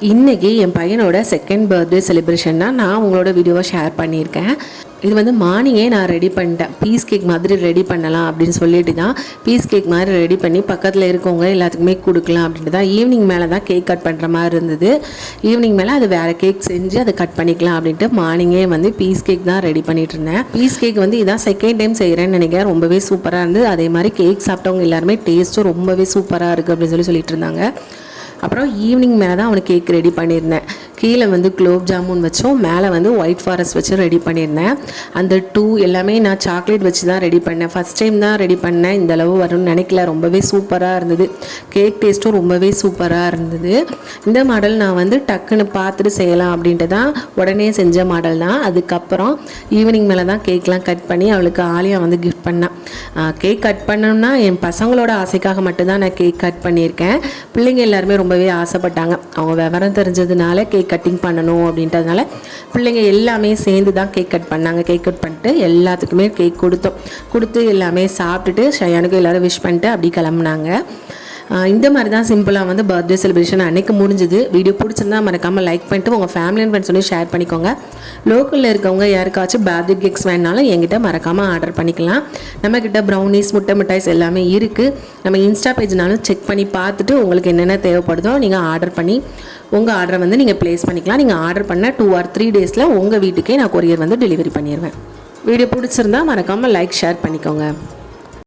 இன்றைக்கி என் பையனோட second birthday celebration தான் நான் உங்களோட வீடியோவை ஷேர் பண்ணியிருக்கேன். இது வந்து மார்னிங்கே நான் ரெடி பண்ணிட்டேன். பீஸ் கேக் மாதிரி ரெடி பண்ணலாம் அப்படின்னு சொல்லிட்டு தான் பீஸ் கேக் மாதிரி ரெடி பண்ணி பக்கத்தில் இருக்கவங்க எல்லாத்துக்குமே கொடுக்கலாம் அப்படின்ட்டு தான் ஈவினிங் மேலே தான் கேக் கட் பண்ணுற மாதிரி இருந்தது. ஈவினிங் மேலே அது வேறு கேக் செஞ்சு அதை கட் பண்ணிக்கலாம் அப்படின்ட்டு மார்னிங்கே வந்து பீஸ் கேக் தான் ரெடி பண்ணிட்டு இருந்தேன். பீஸ் கேக் வந்து இதான் செகண்ட் டைம் செய்கிறேன்னு நினைக்கிறேன். ரொம்பவே சூப்பராக இருந்தது. அதே மாதிரி கேக் சாப்பிட்டவங்க எல்லாருமே டேஸ்ட்டும் ரொம்பவே சூப்பராக இருக்குது அப்படின்னு சொல்லிட்டு இருந்தாங்க. அப்புறம் ஈவினிங் மேலே தான் அவனுக்கு கேக் ரெடி பண்ணியிருந்தேன். கீழே வந்து குலோப் ஜாமுன் வச்சோம், மேலே வந்து ஒயிட் ஃபாரஸ்ட் வச்சு ரெடி பண்ணியிருந்தேன். அந்த எல்லாமே நான் சாக்லேட் வச்சு தான் ரெடி பண்ணேன். ஃபஸ்ட் டைம் தான் ரெடி பண்ணேன். இந்த அளவு வரும்னு நினைக்கல. ரொம்பவே சூப்பராக இருந்தது. கேக் டேஸ்ட்டும் ரொம்பவே சூப்பராக இருந்தது. இந்த மாடல் நான் வந்து டக்குன்னு பார்த்துட்டு செய்யலாம் அப்படின்ட்டு தான் உடனே செஞ்ச மாடல் தான். அதுக்கப்புறம் ஈவினிங் மேலே தான் கேக்லாம் கட் பண்ணி அவளுக்கு ஆலியா வந்து கிஃப்ட் பண்ணேன். கேக் கட் பண்ணணும்னா என் பசங்களோட ஆசைக்காக மட்டும்தான் நான் கேக் கட் பண்ணியிருக்கேன். பிள்ளைங்க எல்லாருமே ரொம்பவே ஆசைப்பட்டாங்க. அவங்க விவரம் தெரிஞ்சதுனால கேக் கட்டிங் பண்ணணும் அப்படின்றதுனால பிள்ளைங்க எல்லாமே சேர்ந்து தான் கேக் கட் பண்ணாங்க. கேக் கட் பண்ணிட்டு எல்லாத்துக்குமே கேக் கொடுத்து எல்லாமே சாப்பிட்டுட்டு ஷயானுக்கு எல்லோரும் விஷ் பண்ணிட்டு அப்படி கிளம்புனாங்க. இந்த மாதிரி தான் சிம்பிளாக வந்து பர்த்டே செலிப்ரேஷன் அன்றைக்கி முடிஞ்சுது. வீடியோ பிடிச்சிருந்தா மறக்காமல் லைக் பண்ணிட்டு உங்கள் ஃபேமிலி அண்ட் ஃப்ரெண்ட்ஸ் வந்து ஷேர் பண்ணிக்கோங்க. லோக்கலில் இருக்கவங்க யாருக்காச்சும் பர்த்டே கேக்ஸ் வேணாலும் என்கிட்ட மறக்காமல் ஆர்டர் பண்ணிக்கலாம். நம்மக்கிட்ட ப்ரௌனிஸ் முட்டை மிட்டாய்ஸ் எல்லாமே இருக்குது. நம்ம இன்ஸ்டா பேஜ்னாலும் செக் பண்ணி பார்த்துட்டு உங்களுக்கு என்னென்ன தேவைப்படுதோ நீங்கள் ஆர்டர் பண்ணி உங்கள் ஆர்டரை வந்து நீங்கள் ப்ளேஸ் பண்ணிக்கலாம். நீங்கள் ஆர்டர் பண்ண 2 or 3 days உங்கள் வீட்டுக்கே நான் கொரியர் வந்து டெலிவரி பண்ணிடுவேன். வீடியோ பிடிச்சிருந்தா மறக்காமல் லைக் ஷேர் பண்ணிக்கோங்க.